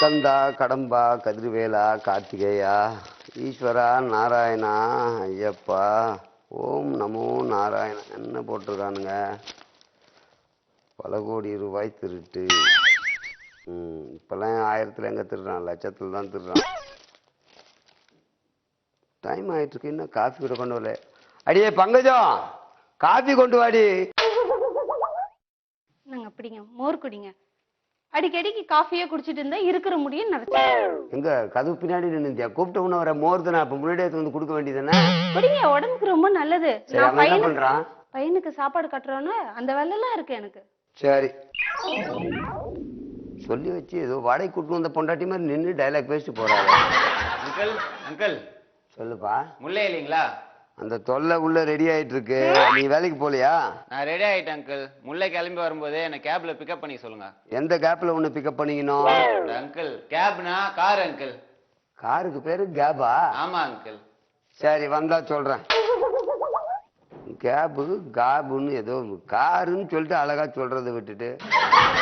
ஸ்கந்தா, கடம்பா, கதிர்வேலா, கார்த்திகேயா, ஈஸ்வரா, நாராயணா, ஐயப்பா, ஓம் நமோ நாராயணா. என்ன போட்டிருக்கானுங்க? பல கோடி ரூபாய் திருட்டு. இப்பெல்லாம் 1000ல் எங்க திருடுறான், லட்சத்தில் தான் திருடுறான். டைம் ஆயிட்டு இருக்கு, இன்னும் காஃபி கூட கொண்டு வரல. அடியே பங்கஜம், காஃபி கொண்டு வாடி. நாங்க அப்படிங்க மோர் குடிங்க. அடிக்கடிக்கு காஃபியே குடிச்சிட்டு இருந்தா இருக்கிற முடியும் நடச்சு. எங்க கதவு பின்னாடி நின்னுந்தியா? கூப்பிட்ட உடனே வர மோர் தானே, அப்ப முன்னாடியே வந்து கொடுக்க வேண்டியதானே? குடிங்க, உடம்புக்கு ரொம்ப நல்லது. நான் என்ன பண்றான்? பையனுக்கு சாப்பாடு கட்டுறோன்னு அந்த வேலைலாம் இருக்கு எனக்கு. சரி சொல்லி வச்சு ஏதோ வாடகை கூட்டு வந்த பொண்டாட்டி மாதிரி நின்று டைலாக் பேசிட்டு போறாங்க. அங்கிள் அங்கிள் சொல்லுப்பா. முல்லை இல்லைங்களா? அந்த தொல்லை உள்ள ரெடி ஆயிட்டு இருக்கு. நீ வேலைக்கு போலியா? நான் ரெடி ஆயிட்டேன் அங்கிள். முல்லை கிளம்பி வரும்போது என்ன கேப்ல பிக்கப் பண்ணி சொல்லுங்க. எந்த கேப்ல ஒண்ணு பிக்கப் பண்ணிக்கணும்? அங்கிள் கேப்னா கார் அங்கிள். காருக்கு பேரு கேபா? ஆமா அங்கிள். சரி வந்தா சொல்றேன். கேபு காபுன்னு ஏதோ காருன்னு சொல்லிட்டு அழகா சொல்றதை விட்டுட்டு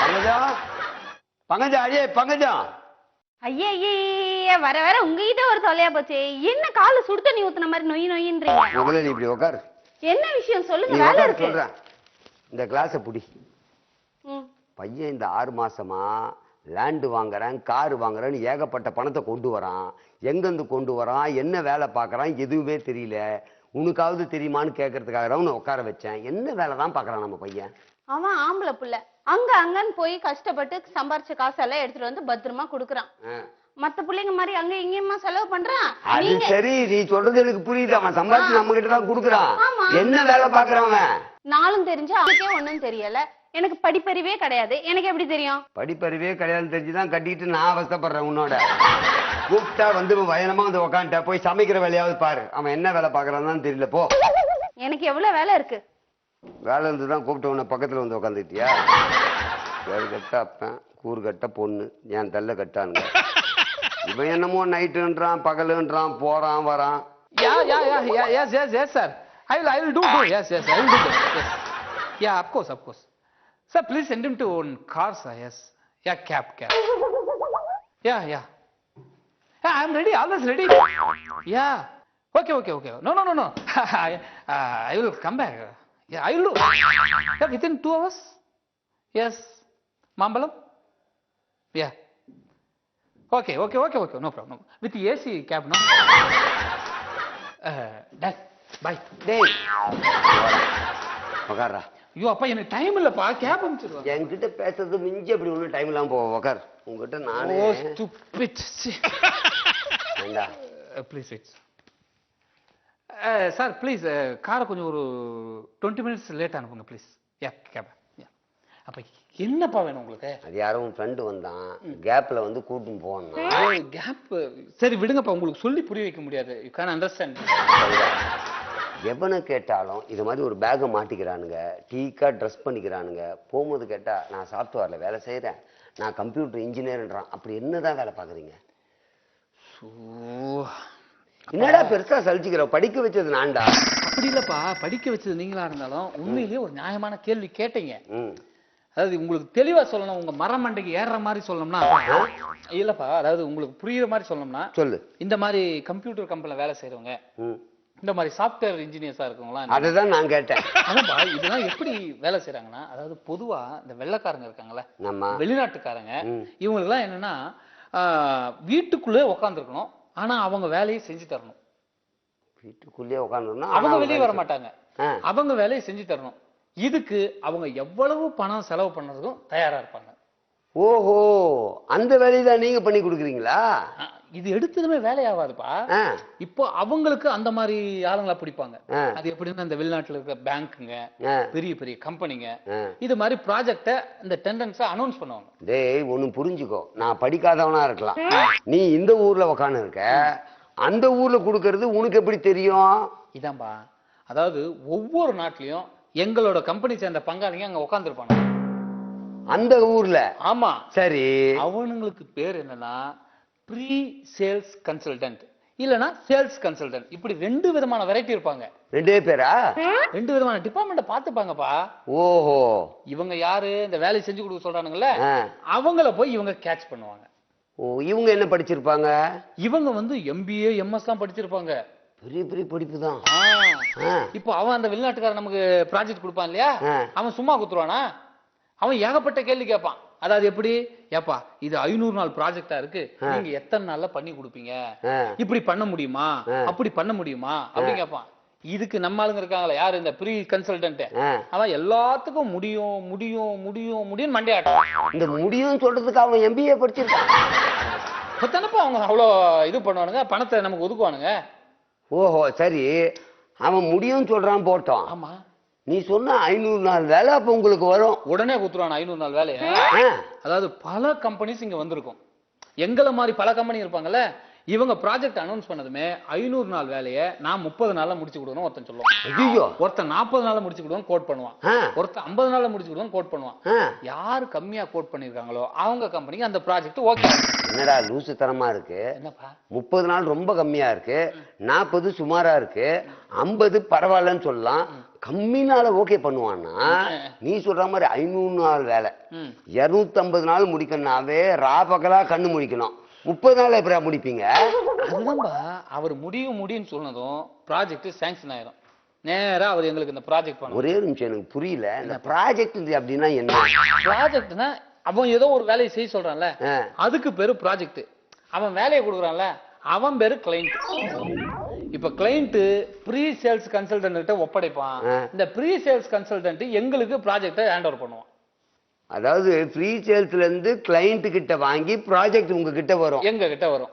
பங்கஜம் பங்கஜம் அடியே பங்கஜம். ஐயே ஐயே, வர வர உங்ககிட்ட ஒரு தொலையா போச்சு. என்ன கால சுடு தண்ணி ஊத்துன மாதிரி நொய் நொயின்றீங்க. முதல்ல நீ இப்படி உட்காரு. என்ன விஷயம் சொல்லுங்க, வேலை இருக்கு. சொல்றேன். இந்த கிளாஸை புடி. பையன் இந்த 6 மாசமா லேண்டு வாங்குறேன், காரு வாங்குறேன்னு ஏகப்பட்ட பணத்தை கொண்டு வரான். எங்கிருந்து கொண்டு வரான், என்ன வேலை பார்க்கறான் எதுவுமே தெரியல. உனக்காவது தெரியுமான்னு கேட்கறதுக்காக உன்னை உட்கார வச்சேன். என்ன வேலை தான் பார்க்கறான் நம்ம பையன்? அவன் ஆம்பளை புள்ள, அங்க அங்கன்னு போய் கஷ்டப்பட்டு சம்பாரிச்ச காசெல்லாம் எடுத்துட்டு வந்து பத்திரமா குடுக்கறான். மத்த பிள்ளைங்க மாதிரி அங்க இங்கேயுமா செலவு பண்றான். அது சரி, நீ சொல்றது எனக்கு புரியுது. அவன் சம்பாரிச்சு நம்ம கிட்ட தான் குடுக்கறான். என்ன வேலை பார்க்கறவன்? நாளும் தெரிஞ்சு அவனுக்கே ஒண்ணும் தெரியல. எனக்கு படிப்பறிவே கிடையாது, எனக்கு எப்படி தெரியும்? படிப்பறிவே கிடையாது தெரிஞ்சுதான் கட்டிட்டு நான் அவஸ்தப்படுறேன் உன்னோட. கூப்பிட்டா வந்து வயனமா வந்து உக்காண்ட போய் சமைக்கிற வேலையாவது பாரு. அவன் என்ன வேலை பார்க்கறான்னு தெரியல. போ. எனக்கு எவ்வளவு வேலை இருக்கு. வேலை இருந்துதான் கூப்பிட்ட உன்னை பக்கத்துல வந்து உக்காந்துட்டியா? வேறு கட்ட அப்பன், கூறு கட்ட பொண்ணு, என் தள்ள கட்டானுங்க. இவன் என்னமோ நைட்டுன்றான், பகலுன்றான், போறான் வரான். Yes, sir. I will do. Yes, I will do that. Yes. Yeah, of course. Sir, please send him to one car, sir. Yes. Yeah, cab. Yeah. I'm ready. Always ready. Yeah. Okay. No. I will come back. Yeah, I will do. Yeah, within 2 hours. Yes. Mambalam. Yeah. Okay. No problem. With the AC cab, no? Done. Bye. டேய் உக்காரா. ஐயோ அப்பா, எனக்கு time இல்லப்பா, gap அனுப்பிச்சிடுவா. என்கிட்ட பேசுறது மிஞ்சி அப்படி ஒன்றும் டைம் இல்லாம போவோம். உக்கார். உங்ககிட்ட நானே. Oh stupid. வேண்டா. Please wait. சார் ப்ளீஸ் காரை கொஞ்சம் ஒரு 20 minutes லேட் அனுப்புங்க ப்ளீஸ். Yeah cab. அப்ப என்னப்பா வேணும் உங்களுக்கு? அது யாரும் உன் ஃப்ரெண்டு வந்தான், கேப்ல வந்து கூட்டின்னு போனான். கேப் சரி விடுங்கப்பா, உங்களுக்கு சொல்லி புரிய வைக்க முடியாது. You can understand. எவனை கேட்டாலும் இது மாதிரி ஒரு பேக்கை மாட்டிக்கிறானுங்க, டீக்கா ட்ரெஸ் பண்ணிக்கிறானுங்க. போகும்போது கேட்டா நான் சாஃப்ட்வேர்ல வேலை செய்யறேன், நான் கம்ப்யூட்டர் இன்ஜினியர்ன்றான். அப்படி என்னதான் வேலை பாக்குறீங்க? என்னடா பெருசா சலிச்சுக்கிற? படிக்க வச்சது நான்டா. அப்படி இல்லப்பா, படிக்க வச்சது நீங்களா இருந்தாலும் உண்மையிலேயே ஒரு நியாயமான கேள்வி கேட்டீங்க. அதாவது உங்களுக்கு தெளிவா சொல்லணும், உங்க மரமண்டைக்கு ஏறுற மாதிரி சொல்லணும்னா இல்லப்பா, அதாவது உங்களுக்கு புரியுற மாதிரி சொல்லணும்னா சொல்லு. இந்த மாதிரி கம்ப்யூட்டர் கம்பெனில வேலை செய்யறவங்க, இந்த மாதிரி சாஃப்ட்வேர் இன்ஜினியர்ஸா இருக்கவங்களா, அதுதான் நான் கேட்டேன். ஆமாப்பா, இதெல்லாம் எப்படி வேலை செய்யறாங்கன்னா, அதாவது பொதுவா இந்த வெள்ளைக்காரங்க இருக்காங்கல்ல, வெளிநாட்டுக்காரங்க, இவங்களுக்கு எல்லாம் என்னன்னா வீட்டுக்குள்ளே உட்காந்துருக்கணும், ஆனா அவங்க வேலையை செஞ்சு தரணும். வீட்டுக்குள்ளேயே உட்காந்துருக்கணும், அவங்க வெளியே வர மாட்டாங்க, அவங்க வேலையை செஞ்சு தரணும். இதுக்கு அவங்க எவ்வளவு பணம் செலவு பண்ணதுக்கும் தயாரா இருப்பாங்க. ஓஹோ, அந்த வேலையை நீங்க பண்ணி கொடுக்குறீங்களா? இது எடுத்ததுமே வேலையாவாதுப்பா. இப்போ அவங்களுக்கு அந்த மாதிரி ஆளுங்களை பிடிப்பாங்க. அது எப்படின்னா இந்த வெளிநாட்டுல இருக்க பேங்க்குங்க, பெரிய பெரிய கம்பெனிங்க இது மாதிரி ப்ராஜெக்ட இந்த டெண்டன்ஸா அனௌன்ஸ் பண்ணுவாங்க. டேய் ஒன்னு புரிஞ்சுக்கோ, நான் படிக்காதவனா இருக்கலாம், நீ இந்த ஊர்ல உட்கார்ந்து இருக்க, அந்த ஊர்ல கொடுக்கறது உனக்கு எப்படி தெரியும்? இதான்பா, அதாவது ஒவ்வொரு நாட்டிலையும் எங்களோட கம்பெனி சேர்ந்த பங்காளிங்க அங்க உட்கார்ந்துருப்பாங்க அந்த ஊர்ல. ஆமா சரி, அவனுங்களுக்கு பேர் என்னன்னா ப்ரீ சேல்ஸ் கன்சல்டன்ட் இல்லனா சேல்ஸ் கன்சல்டன்ட். இப்படி 2 விதமான வெரைட்டி இருப்பாங்க. 2 பேரா? 2 விதமான டிபார்ட்மெண்ட்ட பாத்துப்பாங்கப்பா. ஓஹோ, இவங்க யாரு? இந்த வேலையை செஞ்சு கொடுக்க சொல்றானுங்கல்ல, அவங்கள போய் இவங்க கேட்ச் பண்ணுவாங்க. ஓ இவங்க என்ன படிச்சிருப்பாங்க? இவங்க வந்து MBA MS தான் படிச்சிருப்பாங்க. பெரிய பெரிய படிப்பு தான். இப்போ அவன் அந்த வெளிநாட்டுக்காரன் நமக்கு ப்ராஜெக்ட் கொடுப்பான் இல்லையா, அவன் சும்மா குத்துருவானா? அவன் ஏகப்பட்ட கேள்வி கேட்பான். அதாவது எப்படி, ஏப்பா இது 500 நாள் ப்ராஜெக்டா இருக்கு, நீங்க எத்தனை நாள்ல பண்ணி கொடுப்பீங்க, இப்படி பண்ண முடியுமா, அப்படி பண்ண முடியுமா அப்படின்னு கேட்பான். இதுக்கு நம்ம ஆளுங்க இருக்காங்களா, யாரு இந்த ப்ரீ கன்சல்டன்ட், அவன் எல்லாத்துக்கும் முடியும் முடியும் முடியும் முடியும் மண்டையாட்டம். இந்த முடியும் சொல்றதுக்கு அவன் MBA படிச்சிருக்கான். இப்பதானப்பா அவங்க அவ்வளோ இது பண்ணுவானுங்க, பணத்தை நமக்கு ஒதுக்குவானுங்க. ஓஹோ சரி, அவன் முடியும் சொல்றான் போட்டோம். ஆமா, நீ சொன்ன 500 நாள் வேலை அப்ப உங்களுக்கு வரும். உடனே குத்துருவான் 500 நாள் வேலையை. அதாவது பல கம்பெனிஸ் இங்க வந்திருக்கும். எங்களை மாதிரி பல கம்பெனி இருப்பாங்கல்ல, இவங்க ப்ராஜெக்ட் அனௌன்ஸ் பண்ணதுமே 500 நாள் வேலையை நான் 30 நாள்ல முடிச்சு கொடுக்கணும் ஒருத்தன் சொல்லுவான். ஐயோ, ஒருத்தன் 40 நாள்ல முடிச்சு கொடுக்கணும் கோட் பண்ணுவான். ஒருத்தன் 50 நாள்ல முடிச்சு கொடுக்கணும் கோட் பண்ணுவான். யாரு கம்மியா கோட் பண்ணிருக்காங்களோ அவங்க கம்பெனிக்கு அந்த ப்ராஜெக்ட் ஓகே. என்னடா லூசு தரமா இருக்கு. என்னப்பா 30 நாள் ரொம்ப கம்மியா இருக்கு, 40 சுமாரா இருக்கு, 50 பரவாயில்லன்னு சொல்லலாம். கம்மி நாள ஓகே பண்ணுவான்னா, நீ சொல்ற மாதிரி 500 நாள் வேலை 250 நாள் முடிக்கணும்னாவே ராபகலா கண்ணு முடிக்கணும். 30 நாள் எப்படா முடிப்பீங்க? அதுதான்பா, அவர் முடியும் முடியும்னு சொன்னதும் ப்ராஜெக்ட் சாங்ஷன் ஆயிரும். நேரா அவர் எங்களுக்கு இந்த ப்ராஜெக்ட் பண்ண. ஒரே நிமிஷம், எனக்கு புரியல. இந்த ப்ராஜெக்ட் அப்படின்னா என்ன? ப்ராஜெக்ட்னா அவன் ஏதோ ஒரு வேலையை செய்ய சொல்றான்ல, அதுக்கு பேரு ப்ராஜெக்ட். அவன் வேலையை கொடுக்குறான்ல, அவன் பேரு கிளைண்ட். இப்ப கிளைண்ட் ப்ரீ சேல்ஸ் கன்சல்டன்ட் கிட்ட ஒப்படைப்பான். இந்த ப்ரீ சேல்ஸ் கன்சல்டன்ட் எங்களுக்கு ப்ராஜெக்ட்டை ஹேண்ட் ஓவர் பண்ணுவான். அதாவது ஃப்ரீ சேல்ஸ்ல இருந்து கிளைண்ட் கிட்ட வாங்கி ப்ராஜெக்ட் உங்க கிட்ட வரும், எங்க கிட்ட வரும்.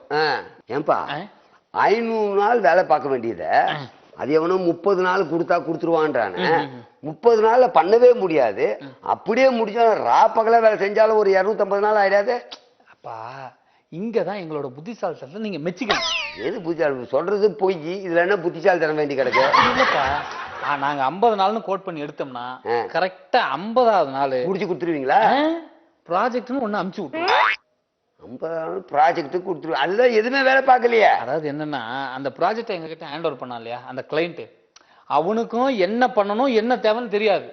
ஏன்பா 500 நாள் வேலை பார்க்க வேண்டியத அது எவனும் 30 நாள் கொடுத்தா கொடுத்துருவான்றானே. 30 நாள்ல பண்ணவே முடியாது. அப்படியே முடிச்சாலும் ராப்பகல வேலை செஞ்சாலும் ஒரு 250 நாள் ஆயிடாது. அப்பா இங்கதான் எங்களோட புத்திசாலித்தனத்தை நீங்க மெச்சிக்கணும். எது புத்திசாலி சொல்றது பொய், இதுல என்ன புத்திசாலி தர வேண்டி கிடக்கு? இல்லப்பா, நாங்க 50 நாள்னு கோட் பண்ணி எடுத்தோம்னா கரெக்டா 50வது நாள் முடிச்சு கொடுத்துருவீங்களா? ப்ராஜெக்ட்னு ஒண்ணு அமுச்சு விட்டுருவோம். 50 நாள் ப்ராஜெக்ட் கொடுத்துருவோம். அதுதான் எதுவுமே வேலை பார்க்கலையே. அதாவது என்னன்னா, அந்த ப்ராஜெக்ட் எங்க கிட்ட ஹேண்ட் ஓவர் பண்ணா இல்லையா அந்த கிளைண்ட், அவனுக்கும் என்ன பண்ணணும் என்ன தேவைன்னு தெரியாது,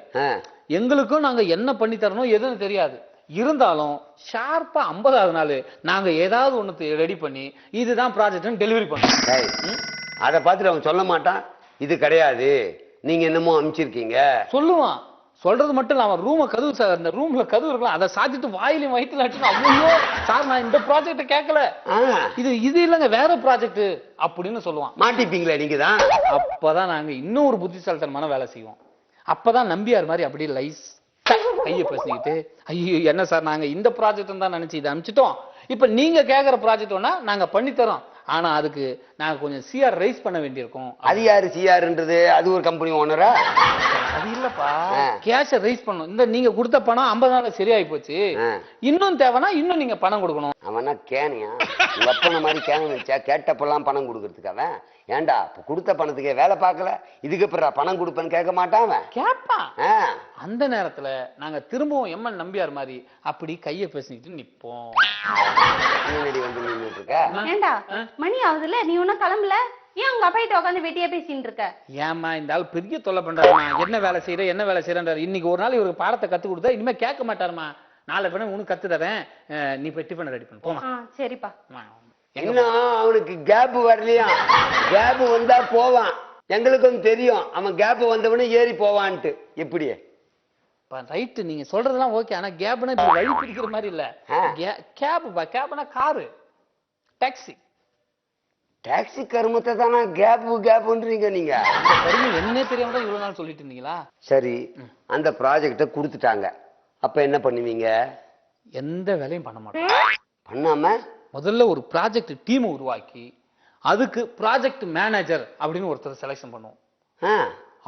எங்களுக்கும் நாங்க என்ன பண்ணி தரணும் எதுன்னு தெரியாது. இருந்தாலும் ஷார்ப்பா 50வது நாள் நாங்க ஏதாவது ஒண்ணு ரெடி பண்ணி இதுதான் ப்ராஜெக்ட் டெலிவரி பண்ணுவோம். அதை பார்த்துட்டு அவன் சொல்ல மாட்டான் இது கிடையாது நீங்க என்னமோ அனுப்பிச்சிருக்கீங்க சொல்லுவான். சொல்றது மட்டும் இல்ல, அவன் ரூம கதவு சார், அந்த ரூம்ல கதவு இருக்கலாம், அதை சாத்திட்டு வாயிலையும் வயிற்றுல அடிச்சு, ஐயோ சார் நான் இந்த ப்ராஜெக்ட கேட்கல, இது இல்லங்க வேற ப்ராஜெக்ட் அப்படின்னு சொல்லுவான். மாட்டிப்பீங்களா நீங்க தான்? அப்பதான் நாங்க இன்னொரு புத்திசாலித்தனமான வேலை செய்வோம். அப்பதான் நம்பியார் மாதிரி அப்படியே லைஸ் கையை பேசிக்கிட்டு, ஐயோ என்ன சார் நாங்க இந்த ப்ராஜெக்ட் தான் நினைச்சு இதை அனுப்பிச்சிட்டோம், இப்ப நீங்க கேக்குற ப்ராஜெக்ட் வேணா நாங்க பண்ணி தரோம், ஆனா அதுக்கு நாங்க கொஞ்சம் சிஆர் ரைஸ் பண்ண வேண்டியிருக்கும். அது யாரு சிஆர்ன்றது? அது ஒரு கம்பெனி ஓனரா? அது இல்லப்பா, கேஷ ரைஸ் பண்ணணும். இந்த நீங்க கொடுத்த பணம் 50 நாள் சரியாயி போச்சு, இன்னும் தேவைன்னா இன்னும் நீங்க பணம் கொடுக்கணும். அவனா கேனியா? உங்க அப்பன மாதிரி கேன வச்சா கேட்டப்பெல்லாம் பணம் கொடுக்கறதுக்காக? ஏண்டா கொடுத்த பணத்துக்கே வேலை பார்க்கல, இதுக்கு அப்புறம் பணம் கொடுப்பேன்னு கேட்க மாட்டான் அவன். கேட்பான். அந்த நேரத்துல நாங்க திரும்பவும் எம்என் நம்பியார் மாதிரி அப்படி கைய பேசிக்கிட்டு நிப்போம். வந்து நின்னுட்டு இருக்க. ஏண்டா மணி ஆகுதுல, நீ ஒன்னும் கிளம்பல, ஏன் உங்க அப்பா கிட்ட உட்காந்து வெட்டியா பேசிட்டு இருக்க? ஏமா இந்த ஆள் பெரிய தொல்லை பண்றாரு, என்ன வேலை செய்யற என்ன வேலை செய்யறாரு, இன்னைக்கு ஒரு நாள் இவருக்கு பாடத்தை கத்து கொடுத்தா இனிமே கேட்க மாட்டாருமா, நாளை பின்ன உனக்கு கத்து தரேன், நீ போய் டிஃபன் ரெடி பண்ணு போமா. சரிப்பா. என்ன அவனுக்கு கேப் வரலையா? கேப் வந்தா போவான், எங்களுக்கும் தெரியும் அவன் கேப் வந்தவனே ஏறி போவான்ட்டு. எப்படி ரைட் நீங்க சொல்றதெல்லாம் ஓகே, ஆனா கேப்னா இப்ப வழி பிடிக்கிற மாதிரி இல்ல. கேப்னா காரு, டாக்ஸி. டாக்ஸி கருமத்தை தானா கேப்ன்றீங்க நீங்க? என்னன்னே தெரியாம தான் இவ்வளவு நாள் சொல்லிட்டு இருந்தீங்களா? சரி, அந்த ப்ராஜெக்ட கொடுத்துட்டாங்க, அப்ப என்ன பண்ணுவீங்க? எந்த வேலையும் பண்ண மாட்டோம். பண்ணாம முதல்ல ஒரு ப்ராஜெக்ட் டீம் உருவாக்கி அதுக்கு ப்ராஜெக்ட் மேனேஜர் அப்படின்னு ஒருத்தர் செலக்ஷன் பண்ணுவோம்.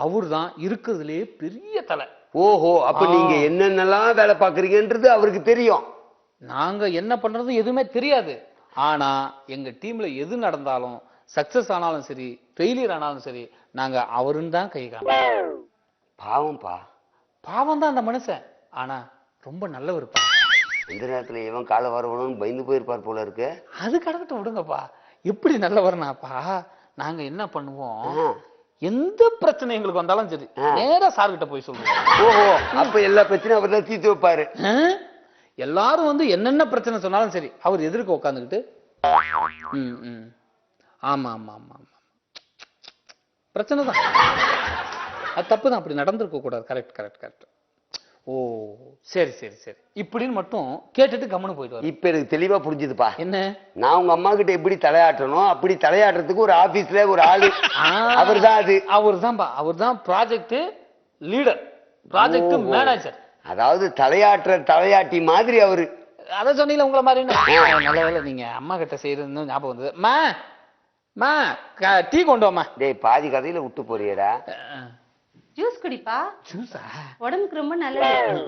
அவர் தான் இருக்கிறதுலயே பெரிய தலை. ஓஹோ, அப்ப நீங்க என்னென்னலாம் வேலை பாக்குறீங்கன்றது அவருக்கு தெரியும். நாங்க என்ன பண்றது எதுவுமே தெரியாது, ஆனா எங்க டீம்ல எது நடந்தாலும் சக்சஸ் ஆனாலும் சரி ஃபெயிலியர் ஆனாலும் சரி நாங்க அவருன்னு தான் கை காமிப்போம். பாவம்பா. பாவம் தான் அந்த மனுஷன், ஆனா ரொம்ப நல்லவருப்பா. இந்த நேரத்துல இவன் காலை வரணும்னு பயந்து போயிருப்பார் போல இருக்கு. அது கடக்கட்டும் விடுங்கப்பா, எப்படி நல்லவர்னாப்பா. நாங்க என்ன பண்ணுவோம், எந்த பிரச்சனை எங்களுக்கு வந்தாலும் சரி நேரா சார் கிட்ட போய் சொல்லுவோம். ஓஹோ, அப்ப எல்லா பிரச்சனையும் அவர் தான் தீர்த்து வைப்பாரு. எல்லாரும் வந்து என்னென்ன பிரச்சனை சொன்னாலும் சரி அவர் எதிர்க்க உட்காந்துக்கிட்டு ஆமா ஆமா ஆமா ஆமா பிரச்சனை தான், அது தப்பு தான், அப்படி நடந்திருக்க கூடாது. Correct correct correct. ஓ சரி சரி சரி இப்படின்னு மட்டும் கேட்டுட்டு கம்முன்னு போயிடுவார். இப்ப எனக்கு தெளிவா புரிஞ்சுதுப்பா. என்ன? நான் உங்க அம்மா கிட்ட எப்படி தலையாட்டணும் அப்படி தலையாட்டுறதுக்கு ஒரு ஆபீஸ்ல ஒரு ஆளு அவர் தான். அது அவர் தான் ப்ராஜெக்ட் லீடர், ப்ராஜெக்ட் மேனேஜர். அதாவது தலையாட்டி மாதிரி அவரு. அத சொன்னீங்களா உங்களை மாதிரி? நல்ல வேலை நீங்க அம்மா கிட்ட செய்யறது ஞாபகம் வந்தது. மா டீ கொண்டு வாமா. டேய் பாதி கதையில விட்டு போறியடா. ஜூஸ் குடிப்பா. ஜூஸா? உடம்புக்கு ரொம்ப நல்லது.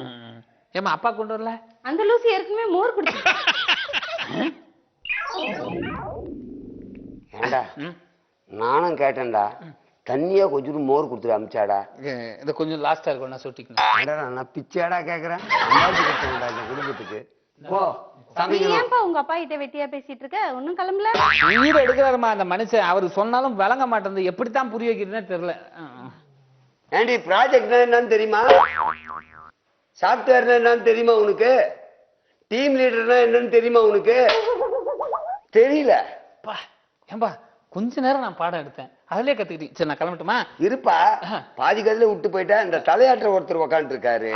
ஏமா அப்பா கொண்டு வரல? அந்த லூசி ஏற்கனவே மோர் குடிச்சு. ஏண்டா நானும் கேட்டேன்டா, தண்ணியா கொஞ்சம் மோர் கொடுத்துட்டு அமிச்சாடா. இதை கொஞ்சம் லாஸ்டா இருக்கும், நான் சொட்டிக்கணும். நான் பிச்சாடா கேக்குறேன் இந்த குடும்பத்துக்கு. நீ ஏன்பா உங்க அப்பா கிட்ட வெட்டியா பேசிட்டு இருக்க? ஒன்னும் கிளம்பல. உயிரை எடுக்கிறாருமா அந்த மனுஷன். அவரு சொன்னாலும் விளங்க மாட்டேங்குது, எப்படித்தான் புரிய வைக்கிறதுன்னு தெரியல. ஏண்டி ப்ராஜெக்ட் என்னன்னு தெரியுமா? சாப்ட்வேர் என்னன்னு தெரியுமா உனக்கு? டீம் லீடர்னா என்னன்னு தெரியுமா உனக்கு? தெரியல. ஏன்பா கொஞ்ச நேரம் நான் பாடம் எடுத்தேன், அதுலயே கத்துக்கிட்டீங்க. சரி நான் கிளம்பட்டுமா? இருப்பா, பாதி கதையில விட்டு போயிட்டா. இந்த தலையாற்ற ஒருத்தர் உக்காந்து இருக்காரு,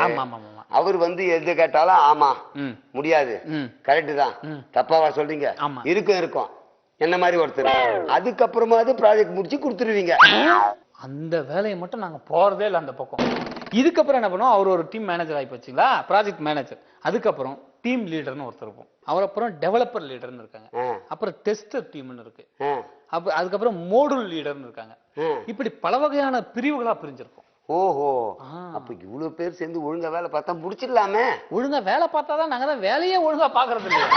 அவர் வந்து எது கேட்டாலும் ஆமா முடியாது கரெக்ட் தான் தப்பாவா சொல்றீங்க? இருக்கும் என்ன மாதிரி ஒருத்தர். அதுக்கப்புறமா ப்ராஜெக்ட் முடிச்சு கொடுத்துருவீங்க. அந்த வேலையை மட்டும் நாங்க போறதே இல்லை அந்த பக்கம். இதுக்கப்புறம் என்ன பண்ணுவோம், அவர் ஒரு டீம் மேனேஜர் ஆகி போச்சுங்களா, ப்ராஜெக்ட் மேனேஜர். அதுக்கப்புறம் டீம் லீடர்னு ஒருத்தர் இருக்கும், அவர் அப்புறம் டெவலப்பர் லீடர்னு இருக்காங்க, அப்புறம் டெஸ்டர் டீம்னு இருக்கு, அதுக்கப்புறம் மோடுல் லீடர்னு இருக்காங்க. இப்படி பல வகையான பிரிவுகளா பிரிஞ்சிருக்கும். ஓஹோ, அப்ப இவ்வளவு பேர் சேர்ந்து ஒழுங்கா வேலை பார்த்தா முடிச்சிடலாமே. ஒழுங்கா வேலை பார்த்தாதான் நாங்க தான் வேலையே ஒழுங்கா பாக்குறது இல்லையா.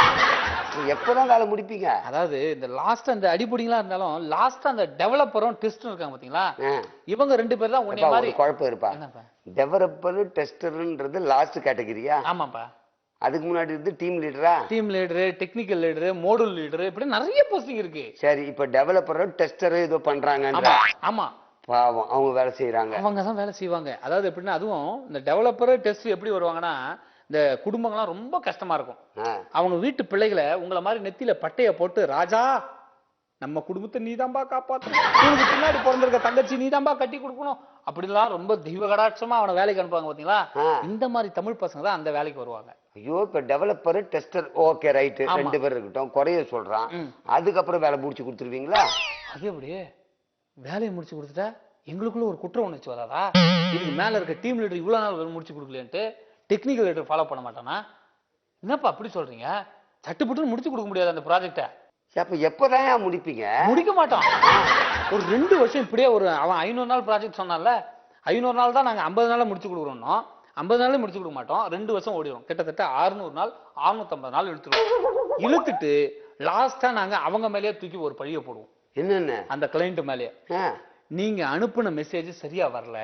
எப்பதான் வேலை முடிப்பீங்க? அதாவது இந்த லாஸ்ட் அந்த அடிப்படிங்களா இருந்தாலும் லாஸ்ட் அந்த டெவலப்பரும் டெஸ்டரும் இருக்காங்க பாத்தீங்களா, இவங்க ரெண்டு பேர் தான் ஒண்ணே மாதிரி. குழப்பம் இருப்பா, டெவலப்பர் டெஸ்டர்ன்றது லாஸ்ட் கேட்டகரியா? ஆமாப்பா. அதுக்கு முன்னாடி இருந்து டீம் லீடரா? Team leader, technical leader, module leader, இப்படி நிறைய போஸ்டிங் இருக்கு. சரி, இப்ப டெவலப்பர் டெஸ்டர் ஏதோ பண்றாங்க. ஆமா, பாவம் அவங்க வேலை செய்யறாங்க. அவங்க தான் வேலை செய்வாங்க. அதாவது எப்படின்னா, அதுவும் இந்த டெவலப்பர் டெஸ்ட் எப்படி வருவாங்கன்னா, இந்த குடும்பங்கள்லாம் ரொம்ப கஷ்டமா இருக்கும். அவங்க வீட்டு பிள்ளைகளை உங்களை மாதிரி நெத்தியில பட்டைய போட்டு, ராஜா நம்ம குடும்பத்தை நீதான்பா காப்பாற்றணும், உனக்கு பின்னாடி பிறந்திருக்க தங்கச்சி நீதான்பா கட்டி கொடுக்கணும், அப்படிலாம் ரொம்ப தெய்வ கடாட்சமா அவனை வேலைக்கு அனுப்புவாங்க பாத்தீங்களா. இந்த மாதிரி தமிழ் பசங்க தான் அந்த வேலைக்கு வருவாங்க. ஐயோ, இப்ப டெவலப்பர் டெஸ்டர் ஓகே ரைட், ரெண்டு பேர் இருக்கட்டும், குறைய சொல்றான். அதுக்கப்புறம் வேலை முடிச்சு கொடுத்துருவீங்களா? அது அப்படியே வேலையை முடிச்சு கொடுத்துட்டா எங்களுக்குள்ள ஒரு குற்ற உணர்ச்சி வராதா? இதுக்கு மேல இருக்க டீம் லீடர் இவ்வளவு நாள் முடிச்சு கொடுக்கலன்ட்டு டெக்னிக்கல் லீடர் ஃபாலோ பண்ண மாட்டானா? என்னப்பா அப்படி சொல்றீங்க? சட்டுப்பட்டு முடிச்சு கொடுக்க முடியாது அந்த ப்ராஜெக்ட. அப்ப எப்பதான் முடிப்பீங்க? முடிக்க மாட்டோம். ஒரு 2 வருஷம் இப்படியே அவன் 500 நாள் ப்ராஜெக்ட் சொன்னால, 500 நாள் தான் நாங்க 50 நாள்ல முடிச்சு கொடுக்குறோம். 50 நாள்ல முடிச்சு கொடுக்க மாட்டோம், 2 வருஷம் ஓடிடும். கிட்டத்தட்ட 600 நாள் 650 நாள் இழுத்துருவோம். இழுத்துட்டு லாஸ்டா நாங்க அவங்க மேலேயே தூக்கி ஒரு பழிய போடுவோம். என்னென்ன? அந்த கிளைண்ட் மேலேயே, நீங்க அனுப்புன மெசேஜ் சரியா வரல,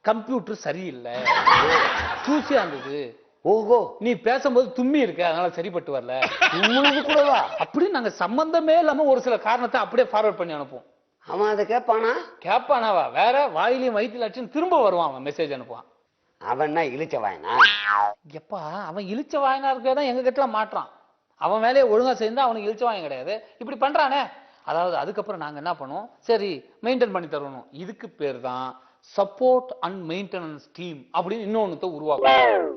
கம்ப்யூட்டர் சரியில்லை, தூசியா இருந்தது, ஓஹோ நீ பேசும்போது தும்மி இருக்க அதனால சரிப்பட்டு வரல, கூடவா அப்படி நாங்க சம்பந்தமே இல்லாம ஒரு சில காரணத்தை அப்படியே ஃபார்வர்ட் பண்ணி அனுப்புவோம். அவன் அதை கேட்பானாவா? வேற வாயிலையும் வயிற்றுல அடிச்சு திரும்ப வருவான், அவன் மெசேஜ் அனுப்புவான். அவன் இழிச்ச வாயனா? எப்பா அவன் இழிச்ச வாயனா இருக்கதான் எங்க கிட்ட மாட்டான். அவன் வேலையை ஒழுங்கா சேர்ந்தா அவனுக்கு இழிச்ச வாயம் கிடையாது, இப்படி பண்றானே. அதாவது அதுக்கப்புறம் நாங்க என்ன பண்ணுவோம், சரி மெயின்டைன் பண்ணி தரணும். இதுக்கு பேர் தான் சப்போர்ட் அண்ட் மெயின்டெனன்ஸ் டீம் அப்படின்னு இன்னொன்னு உருவாக்கும்.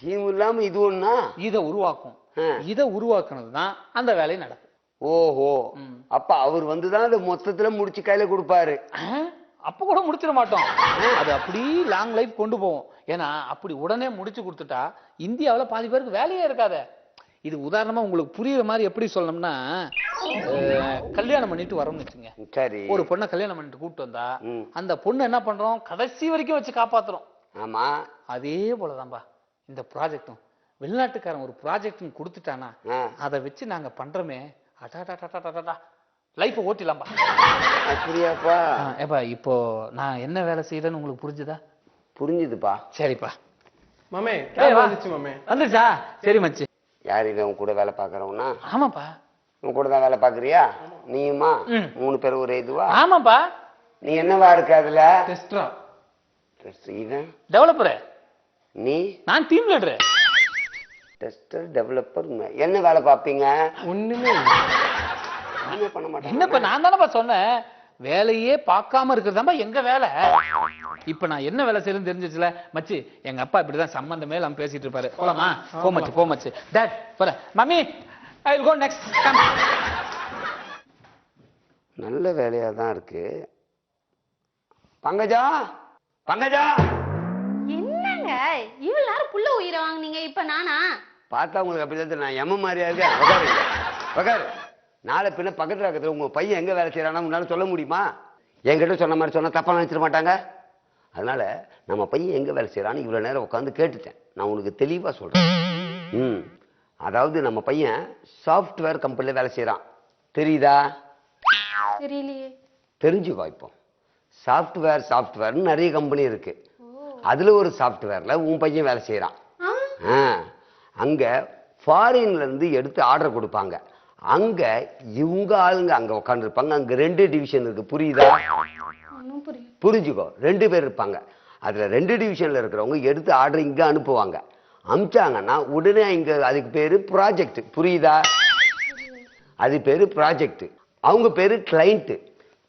டீம் இல்லாம இது ஒண்ணா இதை உருவாக்கும். இதை உருவாக்குனதுதான் அந்த வேலை நடக்கும். ஓஹோ, அப்ப அவர் வந்துதான் அதை மொத்தத்துல முடிச்சு கையில கொடுப்பாரு. அப்ப கூட முடிச்சிட மாட்டோம், அது அப்படி லாங் லைஃப் கொண்டு போவோம். ஏன்னா அப்படி உடனே முடிச்சு கொடுத்துட்டா இந்தியாவில பாதி பேருக்கு வேலையே இருக்காத. இது உதாரணமா உங்களுக்கு புரியுற மாதிரி எப்படி சொல்லணும்னா, கல்யாணம் பண்ணிட்டு வரோம்னு வச்சுங்க. சரி, ஒரு பொண்ணை கல்யாணம் பண்ணிட்டு கூப்பிட்டு வந்தா அந்த பொண்ணு என்ன பண்றோம், கடைசி வரைக்கும் வச்சு காப்பாத்துறோம். ஆமா, அதே போலதான்பா இந்த ப்ராஜெக்டும். வெளிநாட்டுக்காரன் ஒரு ப்ராஜெக்ட் கொடுத்துட்டானா அதை வச்சு நாங்க பண்றோமே, லைஃப் ஓட்டிலாம்பா. அப்படியாப்பா? ஏப்பா இப்போ நான் என்ன வேலை செய்யறேன்னு உங்களுக்கு புரிஞ்சுதா? புரிஞ்சுதுப்பா. சரிப்பா. மாமே மாமே வந்துச்சா? சரி மச்சி. யாரு இவன் கூட வேலை பாக்குறவனா? ஆமாப்பா. உன் கூட தான் வேலை பாக்குறியா நீயுமா? 3 பேர் ஒரே இதுவா? ஆமாப்பா. நீ என்னவா இருக்க அதுல? டெஸ்டரா. இவன் டெவலப்பர், நீ? நான் டீம் லீடர். டெஸ்டர் டெவலப்பர் என்ன வேலை பார்ப்பீங்க? ஒண்ணுமே இல்ல. ஒண்ணுமே பண்ண மாட்டேன். என்னப்பா நான் தானப்பா சொன்னேன் வேலையே பார்க்காம இருக்கிறதாம்பா எங்க வேலை. இப்ப நான் என்ன வேலை செய்யறேன்னு தெரிஞ்சிச்சுல மச்சி. எங்க அப்பா இப்படிதான் சம்பந்தமே இல்லாம பேசிட்டு இருப்பாரு. போலாமா? போ மச்சி. டாட் போல. Mummy I will go next. Come. நல்ல வேலையா தான் இருக்கு. பங்கஜா பங்கஜா என்னங்க இவ்வளவு நேரம் புள்ள உயிரை வாங்குனீங்க, இப்ப நானா? பார்த்தா உங்களுக்கு அப்படி தான் நான் எம்ம மாதிரியா இருக்கேன். உட்காரு உட்காரு. நாளை பின்ன பக்கத்துல இருக்கிறது உங்க பையன் எங்க வேலை செய்யறானா உன்னால சொல்ல முடியுமா? என்கிட்ட சொன்ன மாதிரி சொன்னா தப்பா நினைச்சிட மாட்டாங்க. அதனால நம்ம பையன் எங்க வேலை செய்யறான்னு இவ்வளவு நேரம் உட்காந்து கேட்டுட்டேன். நான் உனக்கு தெளிவா சொல்றேன். அதாவது நம்ம பையன் சாஃப்ட்வேர் கம்பெனில வேலை செய்யறான். தெரியுதா? தெரியலையே. தெரிஞ்சுக்கோ. இப்போ சாஃப்ட்வேர்னு நிறைய கம்பெனி இருக்கு. அதுல ஒரு சாஃப்ட்வேர்ல உன் பையன் வேலை செய்யறான். அங்க ஃபாரின்ல இருந்து எடுத்து ஆர்டர் கொடுப்பாங்க. அங்க இவங்க ஆளுங்க அங்க உட்கார்ந்து இருப்பாங்க. அங்க 2 டிவிஷன் இருக்கு. புரியுதா? புரிஞ்சுக்கோ. 2 பேர் இருப்பாங்க. அதுல 2 டிவிஷன்ல இருக்கிறவங்க எடுத்து ஆர்டர் இங்க அனுப்புவாங்க. அனுப்பிச்சாங்கன்னா உடனே இங்க அதுக்கு பேரு ப்ராஜெக்ட். புரியுதா? அது பேரு ப்ராஜெக்ட். அவங்க பேரு கிளைண்ட்.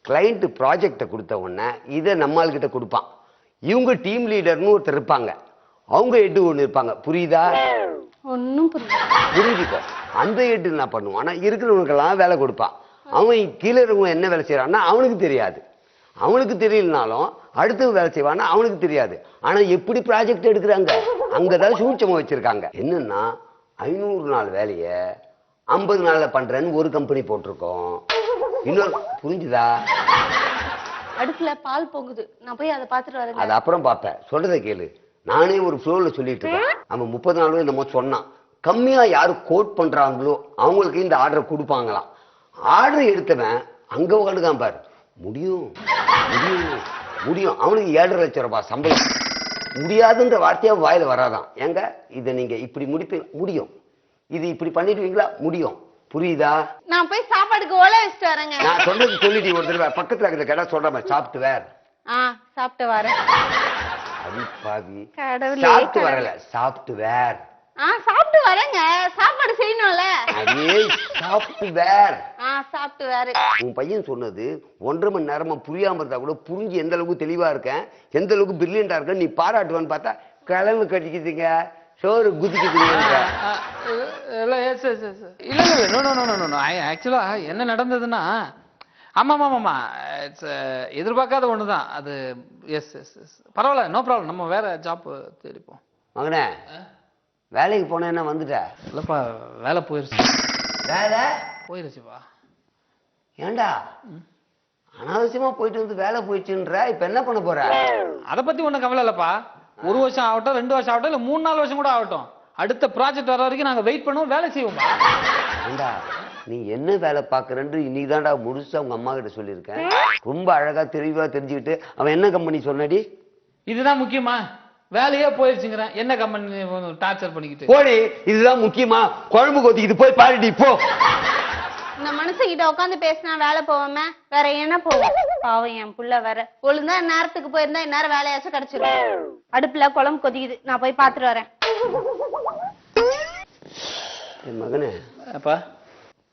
கிளைண்ட் ப்ராஜெக்டை கொடுத்த உடனே இதை நம்மால்கிட்ட கொடுப்பான். இவங்க டீம் லீடர்னு ஒருத்தர் இருப்பாங்க. அவங்க ஹெட் ஒன்று இருப்பாங்க. புரியுதா? ஒன்னும் புரியல. புரிஞ்சுக்கோ. அந்த ஹெட் என்ன பண்ணுவான், ஆனா இருக்கிறவனுக்கெல்லாம் வேலை கொடுப்பான். அவன் கீழே இருக்கவங்க என்ன வேலை செய்யறான்னா அவனுக்கு தெரியாது. அவனுக்கு தெரியலனாலும் அடுத்து வேலை செய்வான்னா அவனுக்கு தெரியாது. ஆனா எப்படி ப்ராஜெக்ட் எடுக்கிறாங்க அங்கதான் சூட்சமா வச்சிருக்காங்க. என்னன்னா 500 நாள் வேலைய 50 நாள்ல பண்றேன்னு ஒரு கம்பெனி போட்டிருக்கோம். இன்னொரு புரிஞ்சுதா? அடுப்புல பால் பொங்குது, நான் போய் அதை பாத்துட்டு வரேன். அது அப்புறம் பார்ப்பேன். சொல்றதை கேளு. நானே ஒரு ஃப்ளோர்ல சொல்லிட்டு இருக்கேன். அவன் 30 நாளும் என்னமோ சொன்னான். கம்மியா யாரு கோட் பண்றாங்களோ அவங்களுக்கு இந்த ஆர்டர் கொடுப்பாங்களாம். ஆர்டர் எடுத்தவன் அங்க உட்காந்துக்கான் பாரு. முடியும் முடியும் முடியும். அவனுக்கு 7.5 லட்சம் ரூபாய் சம்பளம். முடியாதுன்ற வார்த்தையா வாயில வராதான். ஏங்க இதை நீங்க இப்படி முடிப்பீங்க? முடியும். இது இப்படி பண்ணிடுவீங்களா? முடியும். புரியுதா? நான் போய் சாப்பாடுக்கு ஓலை வச்சுட்டு வரேங்க. நான் சொல்றது சொல்லிட்டு ஒரு தடவை பக்கத்துல இருக்கிற கடை சொல்றேன். சாஃப்ட்வேர். சாப்பிட்டு வரேன். அடிப்பாவி. கடவுளே. சாப்பிட்டு வரல, சாஃப்ட்வேர். சாப்பிட்டு வரேங்க. சாப்பாடு செய்யணும்ல. அதே சாஃப்ட்வேர். சாப்பிட்டு வேற. உன் பையன் சொன்னது 1.5 மணி நேரமா புரியாம இருந்தா கூட புரிஞ்சு எந்த அளவுக்கு தெளிவா இருக்கேன், எந்த அளவுக்கு பிரில்லியண்டா இருக்க நீ பாராட்டுவான்னு பார்த்தா கிளம்பு கட்டிக்குதுங்க, சோறு குதிக்குதுங்க. ஆக்சுவலா என்ன நடந்ததுன்னா, ஆமாமாமா எதிர்பார்க்காத ஒண்ணுதான் அது. எஸ் எஸ் எஸ் பரவாயில்ல, நோ ப்ராப்ளம். நம்ம வேற ஜாப் தேடிப்போம். மகனே வேலைக்கு போன என்ன வந்துட்ட? இல்லப்பா வேலை போயிருச்சு. வேலை போயிருச்சுப்பா. ஏண்டா அனாவசியமா போயிட்டு வந்து வேலை போயிடுச்சுன்ற? இப்ப என்ன பண்ண போற? அதை பத்தி ஒண்ணும் கவலை இல்லப்பா. 1 வருஷம் ஆகட்டும், 2 வருஷம் ஆகட்டும், இல்ல 3-4 வருஷம் கூட ஆகட்டும், அடுத்த ப்ராஜெக்ட் வர வரைக்கும் நாங்க வெயிட் பண்ணுவோம், வேலை செய்வோம். ஏண்டா நீ என்ன வேலை பாக்குறன்னு இன்னைக்கு தான்டா முழுசா உங்க அம்மா கிட்ட சொல்லியிருக்கேன். ரொம்ப அழகா தெளிவா தெரிஞ்சுக்கிட்டு அவன் என்ன கம்பெனி சொன்னடி? இதுதான் முக்கியமா? வேலையே போயிருச்சுங்கிறேன், என்ன கம்பெனி டார்ச்சர் பண்ணிக்கிட்டு? போடி, இதுதான் முக்கியமா? குழம்பு கொதிக்குது, போய் பாருடி போ. இந்த மனுஷங்கிட்ட உட்காந்து பேசினா வேலை போவாம வேற என்ன போவோம்? பாவம் என் புள்ள வேற. ஒழுங்கா நேரத்துக்கு போயிருந்தா இந்நேரம் வேலையாச்சும் கிடைச்சிடும். அடுப்புல குழம்பு கொதிக்குது, நான் போய் பாத்துட்டு வரேன். என் மகனே, அப்பா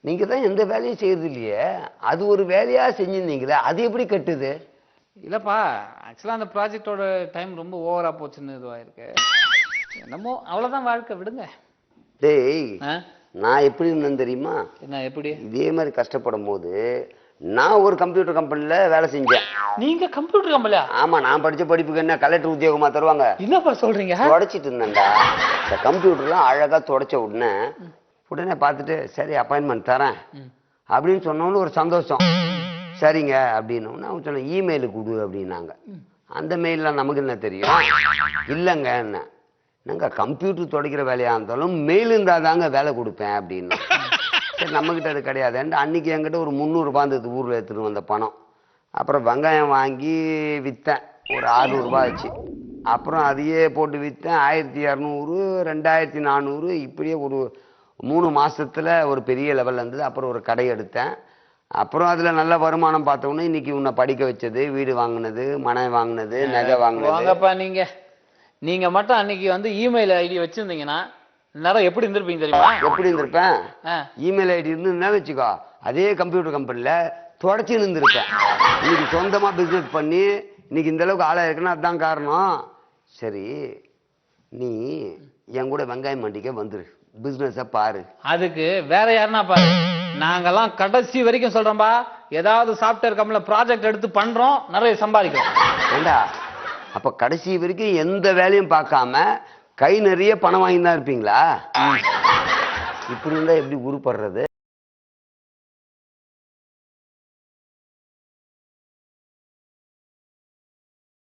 நீங்க தான் எந்த வேலையும் செய்யறது இல்லையே, அது ஒரு வேலையா செஞ்சிருந்தீங்களே, அது எப்படி கட்டுது? இல்லப்பா, ஆக்சுவலா அந்த ப்ராஜெக்டோட டைம் ரொம்ப ஓவரா போச்சுன்னு இதுவாயிருக்கு. என்னமோ அவ்வளவுதான் வாழ்க்கை, விடுங்க. டேய், நான் எப்படி இருந்தேன் தெரியுமா? என்ன எப்படி? இதே மாதிரி கஷ்டப்படும் போது நான் ஒரு கம்ப்யூட்டர் கம்பெனில வேலை செஞ்சேன். நீங்க கம்ப்யூட்டர் கம்பெனியா? ஆமா, நான் படிச்ச படிப்புக்கு என்ன கலெக்டர் உத்தியோகமா தருவாங்க? என்னப்பா சொல்றீங்க? தொடச்சிட்டு இருந்தேன்டா. இந்த கம்ப்யூட்டர்லாம் அழகா தொடச்ச உடனே பார்த்துட்டு சரி அப்பாயின்மெண்ட் தரேன் அப்படின்னு சொன்னோன்னு ஒரு சந்தோஷம். சரிங்க அப்படின்னு அவங்க சொன்ன இமெயிலு கொடு அப்படின்னாங்க. அந்த மெயிலில் நமக்கு என்ன தெரியும்? இல்லைங்க என்ன நாங்க கம்ப்யூட்டர் துடைக்கிற வேலையா இருந்தாலும் மெயில் இருந்தால் தாங்க வேலை கொடுப்பேன் அப்படின்னு. சரி நம்மக்கிட்ட அது கிடையாது. அன்னைக்கு என்கிட்ட ஒரு 300 ரூபாய் இருந்தது, ஊரில் எடுத்துட்டு வந்த பணம். அப்புறம் வெங்காயம் வாங்கி விற்றேன், ஒரு 600 ரூபாய் ஆச்சு. அப்புறம் அதையே போட்டு விற்றேன், 1200, 2400, இப்படியே ஒரு 3 மாசத்துல ஒரு பெரிய லெவலில் இருந்தது. அப்புறம் ஒரு கடை எடுத்தேன். அப்புறம் அதில் நல்ல வருமானம் பார்த்தோன்னே இன்னைக்கு உன்னை படிக்க வச்சது, வீடு வாங்கினது, மனை வாங்கினது, நகை வாங்கினது. வாங்கப்பா, நீங்க மட்டும் அன்னைக்கு வந்து இமெயில் ஐடி வச்சிருந்தீங்கன்னா நேரம் எப்படி இருந்திருப்பீங்க தெரியுமா? எப்படி இருந்திருப்பேன்? ஆ. இமெயில் ஐடி இருந்துன்னா வச்சுக்கோ, அதே கம்ப்யூட்டர் கம்பெனில தொடச்சி இருந்திருப்பேன். இன்னைக்கு சொந்தமா பிசினஸ் பண்ணி இன்னைக்கு இந்த அளவுக்கு ஆளா இருக்குன்னா அதுதான் காரணம். சரி, நீ என் கூட வெங்காயம் மண்டிக்க வந்துரு, பிசினஸ பாரு. அதுக்கு வேற யாருன்னா பாரு, நாங்கெல்லாம் கடைசி வரைக்கும் சொல்றோம்பா, ஏதாவது சாஃப்ட்வேர் கம்பெனில ப்ராஜெக்ட் எடுத்து பண்றோம், நிறைய சம்பாதிக்கிறோம். ஏண்டா, அப்ப கடைசி வரைக்கும் எந்த வேலையும் பார்க்காம கை நிறைய பணம் வாங்கி தான் இருப்பீங்களா? இப்படி இருந்தா எப்படி உருப்படுறது?